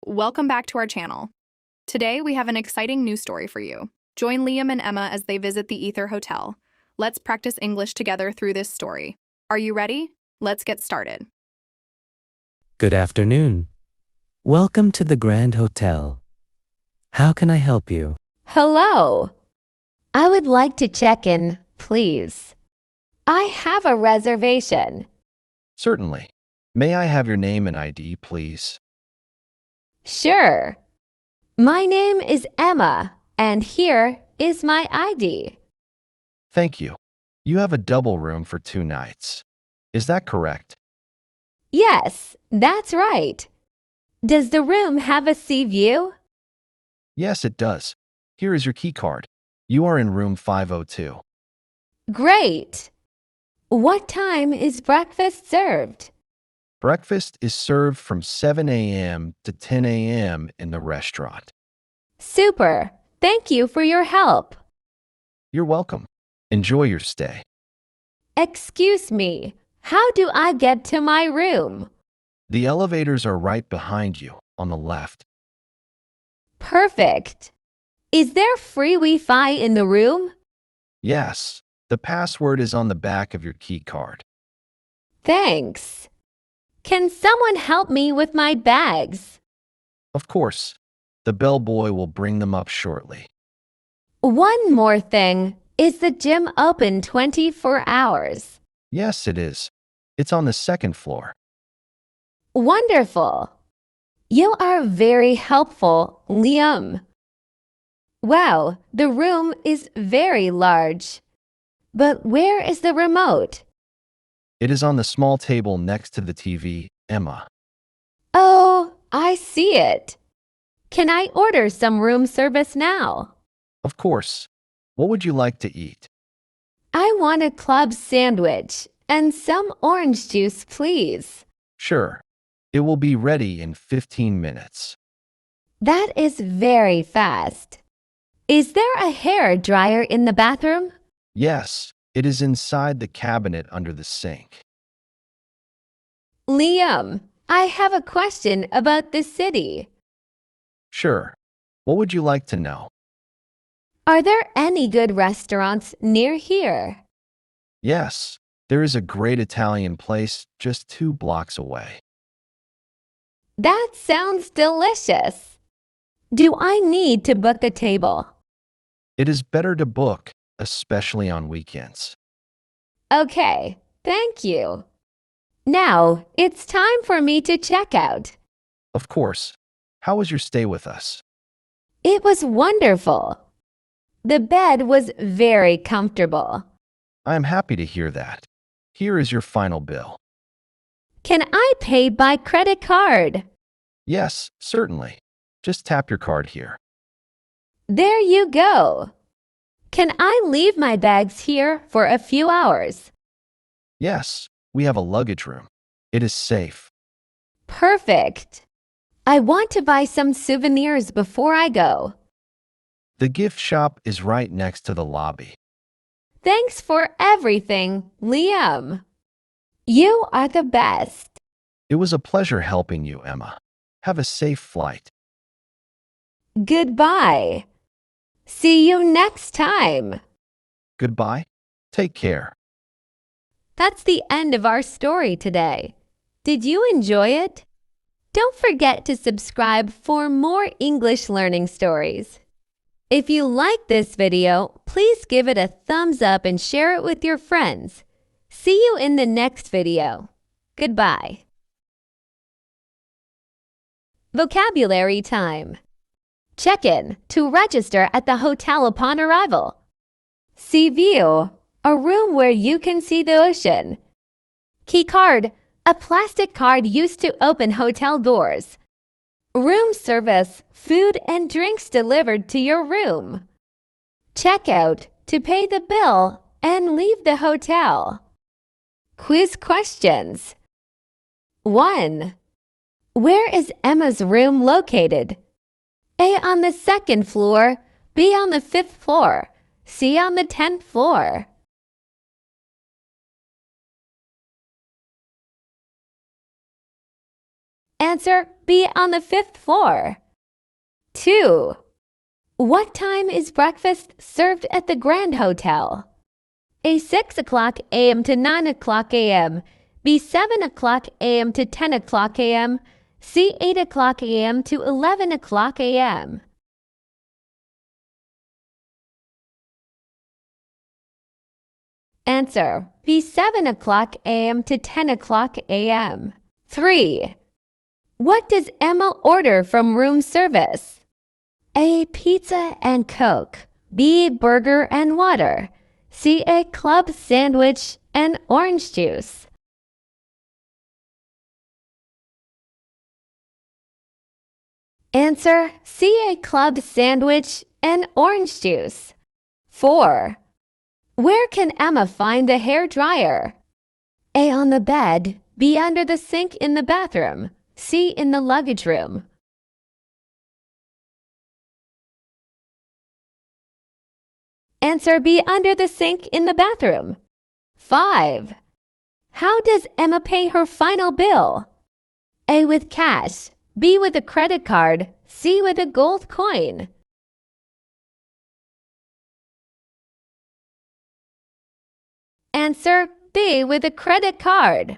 Welcome back to our channel. Today, we have an exciting news story for you. Join Liam and Emma as they visit the Ether Hotel. Let's practice English together through this story. Are you ready? Let's get started. Good afternoon. Welcome to the Grand Hotel. How can I help you? Hello. I would like to check in, please. I have a reservation. Certainly. May I have your name and ID, please? Sure. My name is Emma, and here is my ID. Thank you. You have a double room for 2 nights. Is that correct? Yes, that's right. Does the room have a sea view? Yes, it does. Here is your key card. You are in room 502. Great. What time is breakfast served? Breakfast is served from 7 a.m. to 10 a.m. in the restaurant. Super. Thank you for your help. You're welcome. Enjoy your stay. Excuse me. How do I get to my room? The elevators are right behind you, on the left. Perfect. Is there free Wi-Fi in the room? Yes, the password is on the back of your key card. Thanks. Can someone help me with my bags? Of course, the bellboy will bring them up shortly. One more thing. Is the gym open 24 hours? Yes, it is. It's on the 2nd floor. Wonderful. You are very helpful, Liam. Wow, the room is very large. But where is the remote? It is on the small table next to the TV, Emma. Oh, I see it. Can I order some room service now? Of course. What would you like to eat? I want a club sandwich and some orange juice, please. Sure. It will be ready in 15 minutes. That is very fast. Is there a hair dryer in the bathroom? Yes, it is inside the cabinet under the sink. Liam, I have a question about the city. Sure. What would you like to know? Are there any good restaurants near here? Yes, there is a great Italian place just 2 blocks away. That sounds delicious. Do I need to book a table? It is better to book, especially on weekends. Okay, thank you. Now, it's time for me to check out. Of course. How was your stay with us? It was wonderful. The bed was very comfortable. I am happy to hear that. Here is your final bill. Can I pay by credit card? Yes, certainly. Just tap your card here. There you go. Can I leave my bags here for a few hours? Yes, we have a luggage room. It is safe. Perfect. I want to buy some souvenirs before I go. The gift shop is right next to the lobby. Thanks for everything, Liam. You are the best. It was a pleasure helping you, Emma. Have a safe flight. Goodbye. See you next time. Goodbye. Take care. That's the end of our story today. Did you enjoy it? Don't forget to subscribe for more English learning stories. If you like this video, please give it a thumbs up and share it with your friends. See you in the next video. Goodbye. Vocabulary time. Check in to register at the hotel upon arrival. Sea view, a room where you can see the ocean. Key card, a plastic card used to open hotel doors. Room service, food and drinks delivered to your room. Checkout, to pay the bill and leave the hotel. Quiz questions. 1. Where is Emma's room located? A on the 2nd floor, B on the 5th floor, C on the 10th floor. Answer B, on the 5th floor. 2. What time is breakfast served at the Grand Hotel? A. 6 o'clock a.m. to 9 o'clock a.m. B. 7 o'clock a.m. to 10 o'clock a.m. C. 8 o'clock a.m. to 11 o'clock a.m. Answer B. 7 o'clock a.m. to 10 o'clock a.m. 3. What does Emma order from room service? A. Pizza and Coke. B. Burger and water. C. A club sandwich and orange juice. Answer C. A club sandwich and orange juice. 4. Where can Emma find the hair dryer? A. On the bed. B. Under the sink in the bathroom. C. In the luggage room. Answer B. Under the sink in the bathroom. 5. How does Emma pay her final bill? A. With cash. B. With a credit card. C. With a gold coin. Answer B. With a credit card.